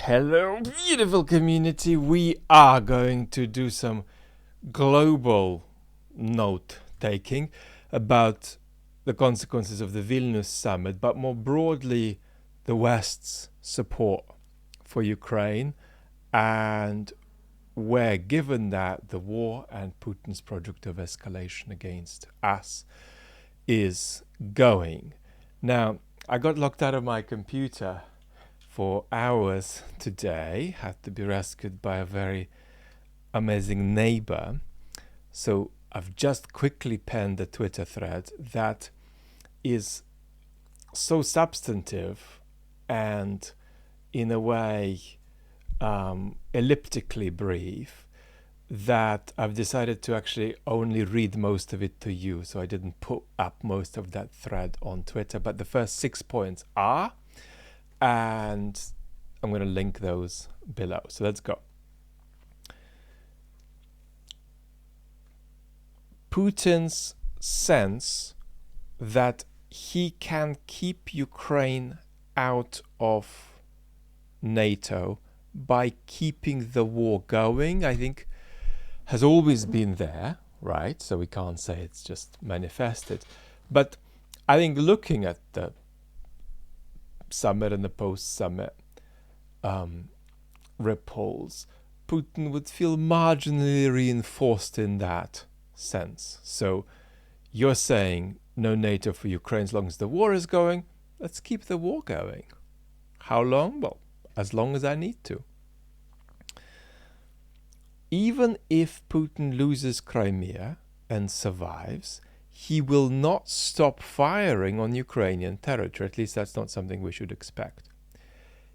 Hello, beautiful community. We are going to do some global note taking about the consequences of the Vilnius summit, but more broadly, the West's support for Ukraine and where, given that the war and Putin's project of escalation against us is going. Now, I got locked out of my computer for hours today, had to be rescued by a very amazing neighbor. So I've just quickly penned a Twitter thread that is so substantive and in a way elliptically brief that I've decided to actually only read most of it to you. So I didn't put up most of that thread on Twitter, but the first 6 points are, and I'm going to link those below. So let's go. Putin's sense that he can keep Ukraine out of NATO by keeping the war going, I think, has always been there, right? So we can't say it's just manifested. But I think looking at the summit and the post-summit ripples, Putin would feel marginally reinforced in that sense. So you're saying no NATO for Ukraine as long as the war is going. Let's keep the war going. How long? Well, as long as I need to. Even if Putin loses Crimea and survives, he will not stop firing on Ukrainian territory. At least that's not something we should expect.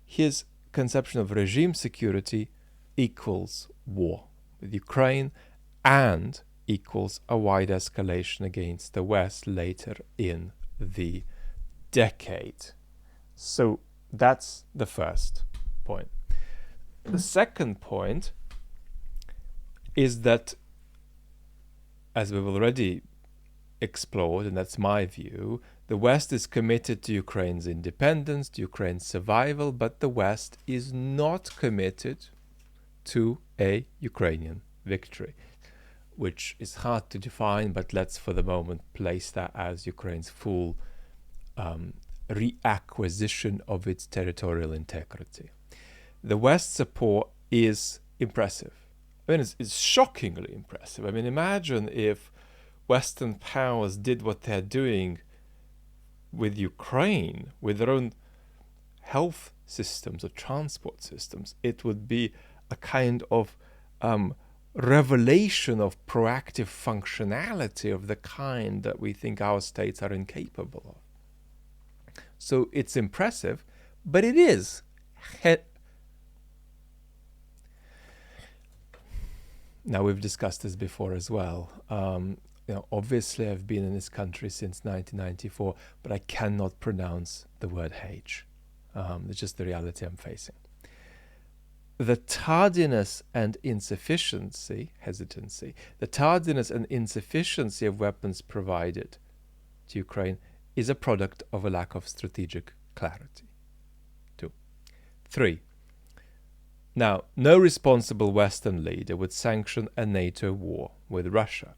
His conception of regime security equals war with Ukraine and equals a wide escalation against the West later in the decade. So that's the first point. The second point is that, as we've already explored, and that's my view, the West is committed to Ukraine's independence, to Ukraine's survival, but the West is not committed to a Ukrainian victory, which is hard to define, but let's for the moment place that as Ukraine's full reacquisition of its territorial integrity. The West's support is impressive. I mean, it's shockingly impressive. I mean, imagine if Western powers did what they're doing with Ukraine, with their own health systems or transport systems. It would be a kind of revelation of proactive functionality of the kind that we think our states are incapable of. So it's impressive, but it is. Now, we've discussed this before as well. Obviously, I've been in this country since 1994, but I cannot pronounce the word H. It's just the reality I'm facing. The tardiness and hesitancy, the tardiness and insufficiency of weapons provided to Ukraine is a product of a lack of strategic clarity. 2. 3. Now, no responsible Western leader would sanction a NATO war with Russia.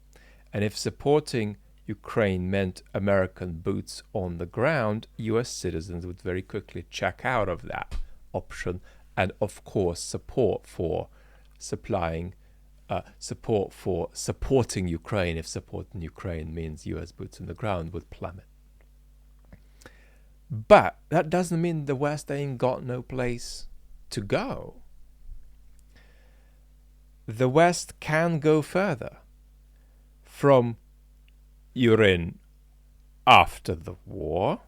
And if supporting Ukraine meant American boots on the ground, US citizens would very quickly check out of that option. And of course, support for supporting Ukraine, if supporting Ukraine means US boots on the ground, would plummet. But that doesn't mean the West ain't got no place to go. The West can go further from you're in after the war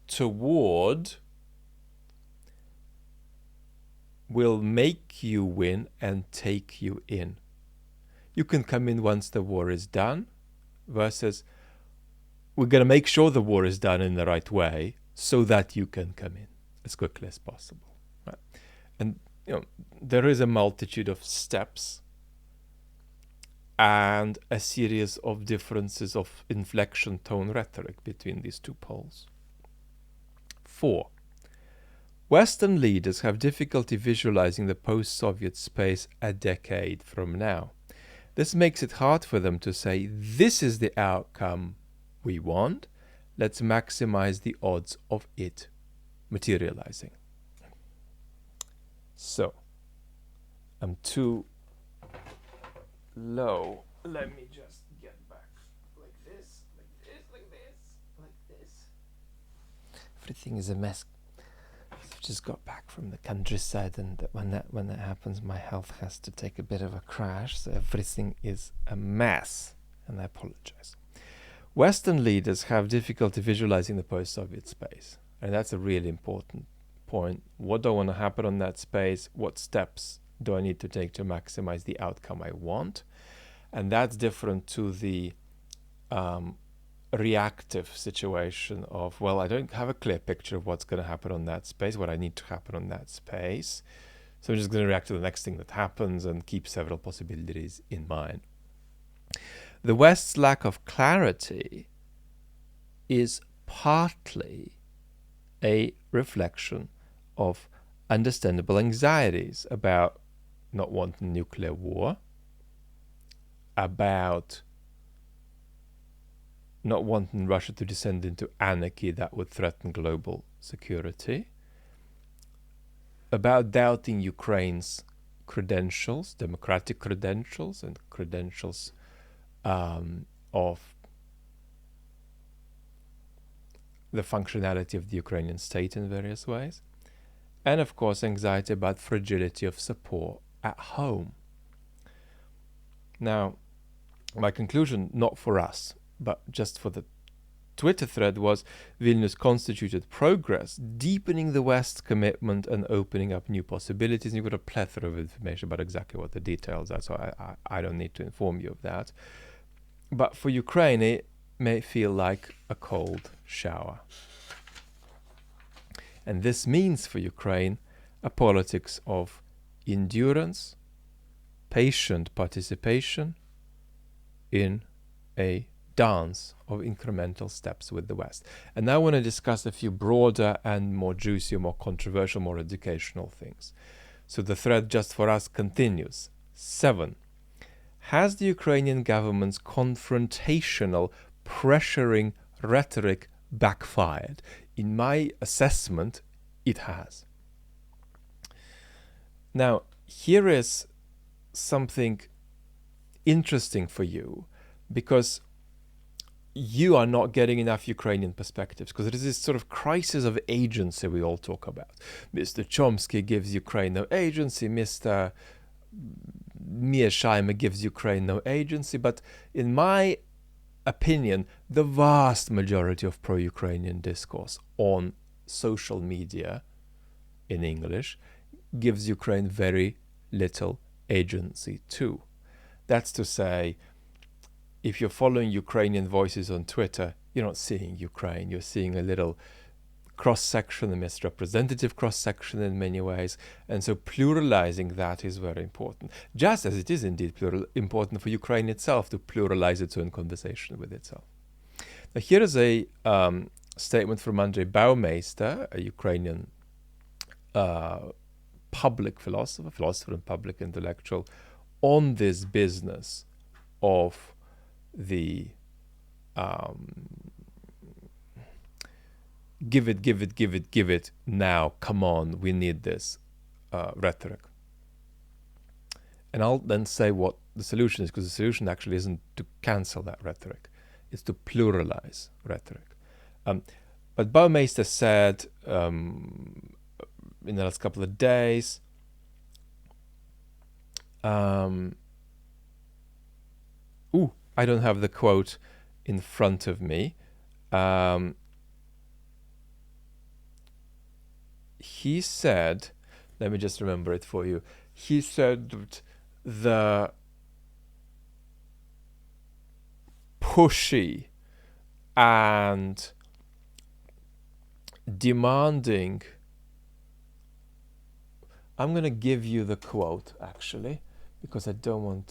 toward will make you win and take you in. You can come in once the war is done versus we're going to make sure the war is done in the right way so that you can come in as quickly as possible. Right? And there is a multitude of steps and a series of differences of inflection tone rhetoric between these two poles. 4. Western leaders have difficulty visualizing the post-Soviet space a decade from now. This makes it hard for them to say, this is the outcome we want, let's maximize the odds of it materializing. So, I'm too low. Let me just get back like this, like this, like this, like this. Everything is a mess. I've just got back from the countryside, and when that happens, my health has to take a bit of a crash, so everything is a mess, and I apologize. Western leaders have difficulty visualizing the post-Soviet space, and that's a really important point. What do I want to happen on that space? What steps do I need to take to maximize the outcome I want? And that's different to the reactive situation of, well, I don't have a clear picture of what's going to happen on that space, what I need to happen on that space. So I'm just going to react to the next thing that happens and keep several possibilities in mind. The West's lack of clarity is partly a reflection of understandable anxieties about not wanting nuclear war, about not wanting Russia to descend into anarchy that would threaten global security, about doubting Ukraine's credentials, democratic credentials, and credentials of the functionality of the Ukrainian state in various ways, and of course anxiety about fragility of support at home. Now, my conclusion, not for us, but just for the Twitter thread, was Vilnius constituted progress, deepening the West's commitment and opening up new possibilities. And you've got a plethora of information about exactly what the details are, so I don't need to inform you of that. But for Ukraine, it may feel like a cold shower. And this means for Ukraine a politics of endurance, patient participation in a dance of incremental steps with the West. And now I want to discuss a few broader and more juicy, more controversial, more educational things. So the thread just for us continues. 7. Has the Ukrainian government's confrontational, pressuring rhetoric backfired? In my assessment, it has. Now, here is something interesting for you, because you are not getting enough Ukrainian perspectives, because there is this sort of crisis of agency we all talk about. Mr. Chomsky gives Ukraine no agency, Mr. Mearsheimer gives Ukraine no agency, but in my opinion, the vast majority of pro-Ukrainian discourse on social media in English gives Ukraine very little agency too. That's to say, if you're following Ukrainian voices on Twitter, you're not seeing Ukraine. You're seeing a little cross-section, a misrepresentative cross-section in many ways. And so pluralizing that is very important. Just as it is indeed important for Ukraine itself to pluralize its own conversation with itself. Now here is a statement from Andrei Baumeister, a Ukrainian public philosopher and public intellectual, on this business of the give it now, come on, we need this rhetoric. And I'll then say what the solution is, because the solution actually isn't to cancel that rhetoric, it's to pluralize rhetoric. But Baumeister said in the last couple of days, I don't have the quote in front of me. He said, let me just remember it for you. He said that the pushy and demanding, I'm going to give you the quote actually, because I don't want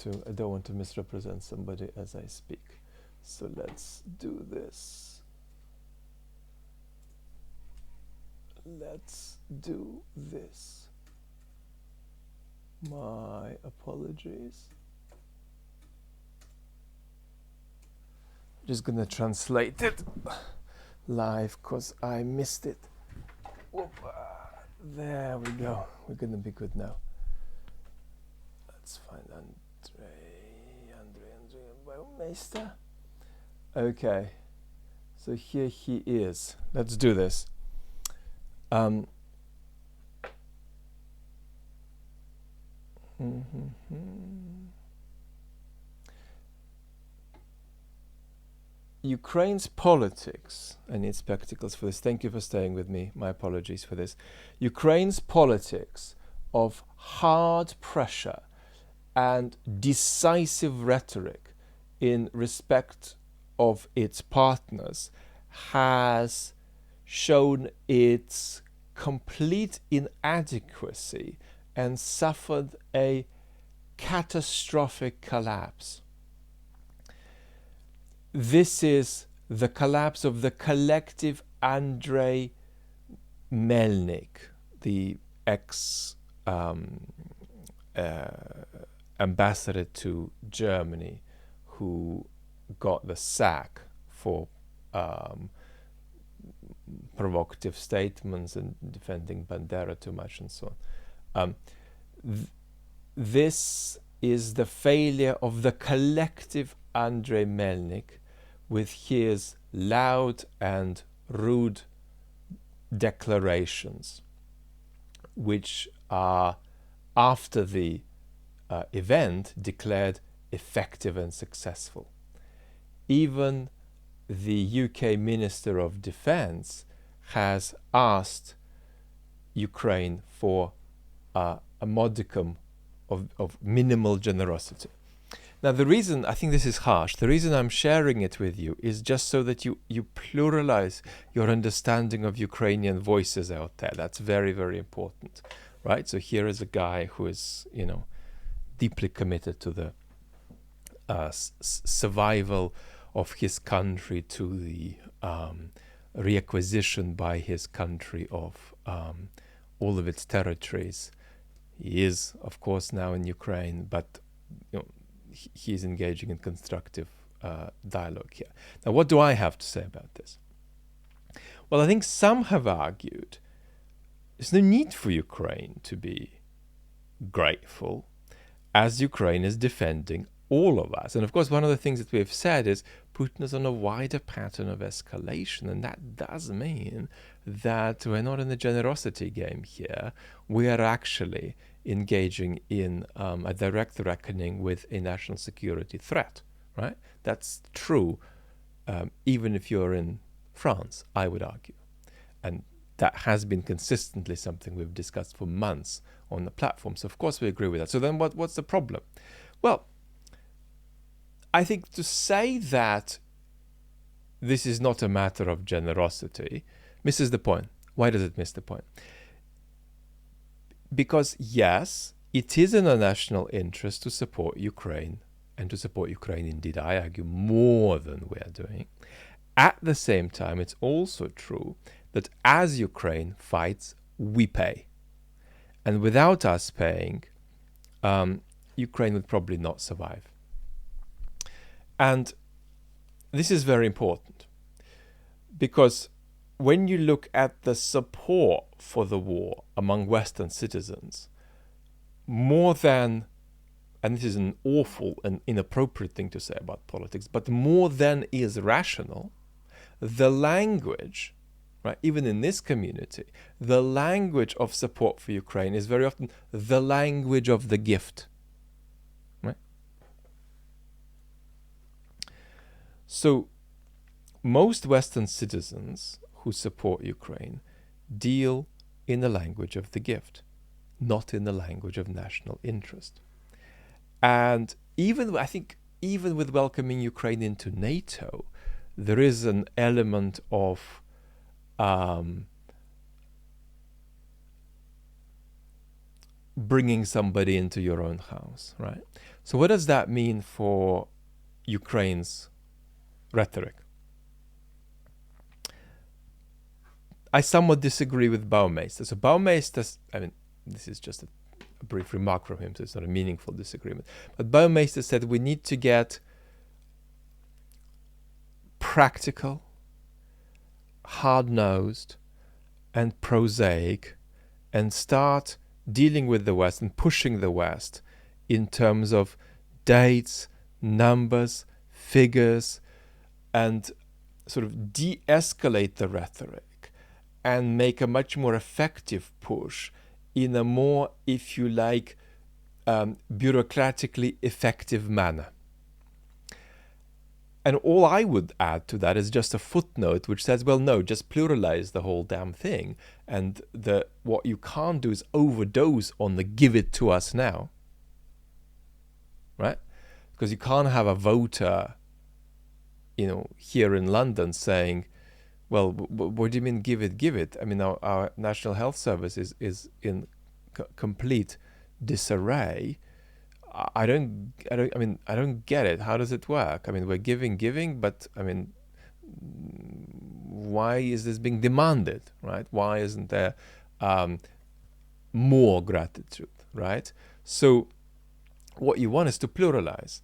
to misrepresent somebody as I speak. So let's do this. let's do this. My apologies. Just gonna translate it live because I missed it. Whoop. There we go. We're gonna be good now. Let's find Andre Baumeister. Okay, so here he is. Let's do this. Ukraine's politics, I need spectacles for this. Thank you for staying with me. My apologies for this. Ukraine's politics of hard pressure and decisive rhetoric in respect of its partners has shown its complete inadequacy and suffered a catastrophic collapse. This is the collapse of the collective Andrei Melnik, the ex-ambassador to Germany, who got the sack for provocative statements and defending Bandera too much and so on. This is the failure of the collective Andrei Melnik with his loud and rude declarations, which are, after the event, declared effective and successful. Even the UK Minister of Defense has asked Ukraine for a modicum of minimal generosity. Now, the reason, I think this is harsh, the reason I'm sharing it with you is just so that you pluralize your understanding of Ukrainian voices out there. That's very, very important, right? So here is a guy who is, deeply committed to the survival of his country, to the reacquisition by his country of all of its territories. He is, of course, now in Ukraine, but he is engaging in constructive dialogue here. Now, what do I have to say about this? Well, I think some have argued there's no need for Ukraine to be grateful, as Ukraine is defending all of us. And of course, one of the things that we've said is Putin is on a wider pattern of escalation, and that does mean that we're not in a generosity game here. We are actually engaging in a direct reckoning with a national security threat, right? That's true, even if you're in France, I would argue. And that has been consistently something we've discussed for months on the platform. So of course we agree with that. So then what's the problem? Well, I think to say that this is not a matter of generosity misses the point. Why does it miss the point? Because yes, it is in a national interest to support Ukraine, and to support Ukraine, indeed, I argue, more than we are doing. At the same time, it's also true that as Ukraine fights, we pay. And without us paying, Ukraine would probably not survive. And this is very important, because when you look at the support for the war among Western citizens, more than, and this is an awful and inappropriate thing to say about politics, but more than is rational, the language, right, even in this community, the language of support for Ukraine is very often the language of the gift. Right? So most Western citizens who support Ukraine deal in the language of the gift, not in the language of national interest. And I think even with welcoming Ukraine into NATO, there is an element of bringing somebody into your own house, right? So what does that mean for Ukraine's rhetoric? I somewhat disagree with Baumeister. So Baumeister, I mean, this is just a brief remark from him, so it's not a meaningful disagreement. But Baumeister said we need to get practical, hard-nosed, and prosaic, and start dealing with the West and pushing the West in terms of dates, numbers, figures, and sort of de-escalate the rhetoric and make a much more effective push in a more, if you like, bureaucratically effective manner. And all I would add to that is just a footnote which says, well, no, just pluralize the whole damn thing. And what you can't do is overdose on the give it to us now. Right? Because you can't have a voter, here in London saying, well, what do you mean give it, give it? I mean, our National Health Service is in complete disarray. I don't get it. How does it work? I mean, we're giving, but I mean, why is this being demanded, right? Why isn't there more gratitude, right? So what you want is to pluralize.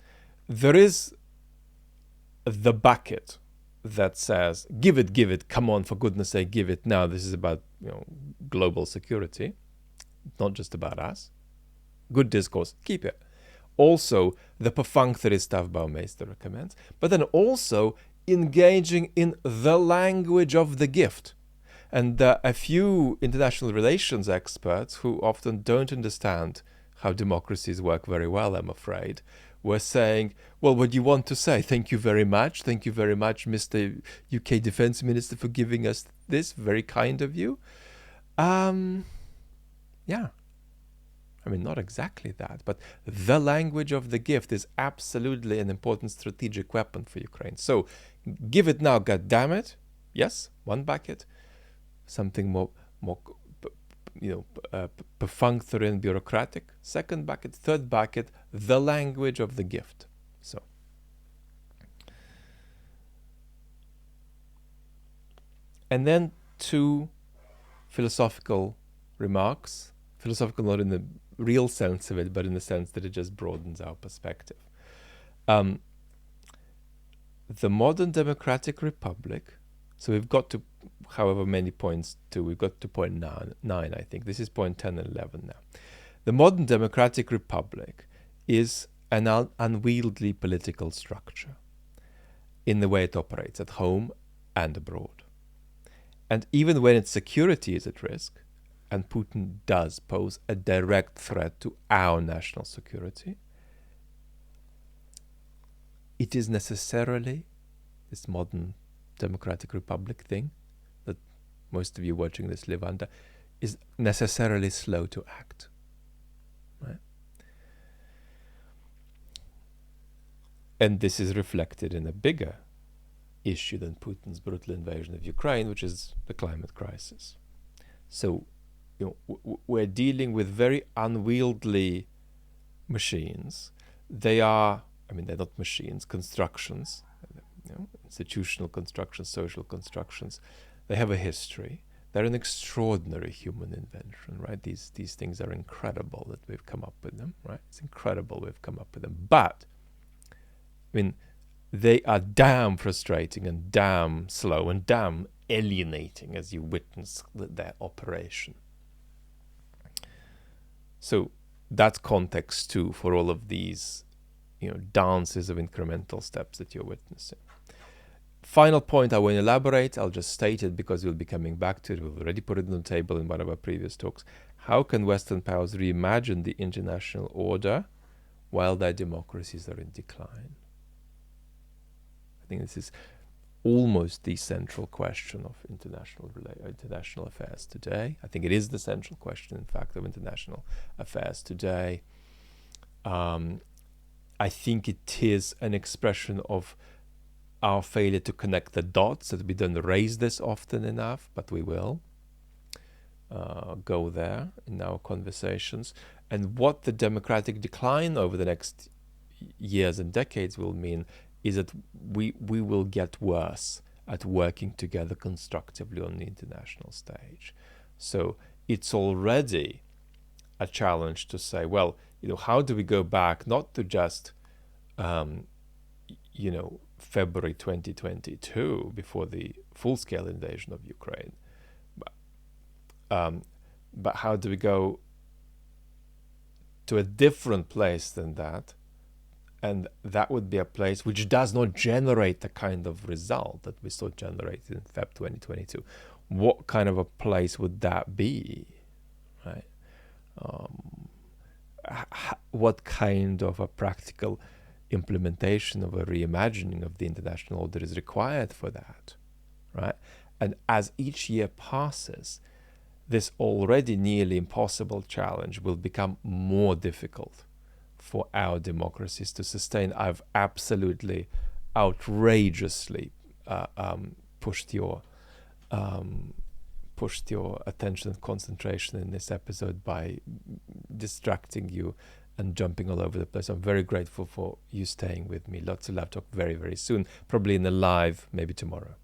There is the bucket that says, give it, come on, for goodness sake, give it now. This is about global security, not just about us. Good discourse, keep it. Also, the perfunctory stuff Baumeister recommends, but then also engaging in the language of the gift. And a few international relations experts who often don't understand how democracies work very well, I'm afraid, were saying, well, what do you want to say? Thank you very much, Mr. UK Defence Minister, for giving us this. Very kind of you. Yeah. I mean, not exactly that, but the language of the gift is absolutely an important strategic weapon for Ukraine. So give it now, goddammit. Yes, one bucket. Something more perfunctory and bureaucratic. Second bucket. Third bucket, the language of the gift. So. And then two philosophical remarks. Philosophical not in the real sense of it, but in the sense that it just broadens our perspective. The modern democratic republic, so we've got to however many points to, we've got to point 9, I think. This is point 10 and 11 now. The modern democratic republic is an unwieldy political structure in the way it operates at home and abroad. And even when its security is at risk, and Putin does pose a direct threat to our national security, it is necessarily, this modern democratic republic thing that most of you watching this live under, is necessarily slow to act. Right? And this is reflected in a bigger issue than Putin's brutal invasion of Ukraine, which is the climate crisis. So, we're dealing with very unwieldy machines. They are, they're not machines, constructions, institutional constructions, social constructions. They have a history. They're an extraordinary human invention, right? These things are incredible that we've come up with them, right? It's incredible we've come up with them. But, they are damn frustrating and damn slow and damn alienating as you witness their operation. So that's context too for all of these, dances of incremental steps that you're witnessing. Final point I won't elaborate. I'll just state it because we'll be coming back to it. We've already put it on the table in one of our previous talks. How can Western powers reimagine the international order while their democracies are in decline? I think this is almost the central question of international affairs today. I think it is the central question, in fact, of international affairs today. I think it is an expression of our failure to connect the dots, that we don't raise this often enough, but we will go there in our conversations. And what the democratic decline over the next years and decades will mean is that we will get worse at working together constructively on the international stage. So it's already a challenge to say, well, how do we go back not to just, February 2022 before the full-scale invasion of Ukraine, but how do we go to a different place than that? And that would be a place which does not generate the kind of result that we saw generated in Feb 2022. What kind of a place would that be, right? What kind of a practical implementation of a reimagining of the international order is required for that, right? And as each year passes, this already nearly impossible challenge will become more difficult for our democracies to sustain. I've absolutely outrageously pushed your attention and concentration in this episode by distracting you and jumping all over the place. I'm very grateful for you staying with me. Lots of love. Talk very, very soon, probably in a live, maybe tomorrow.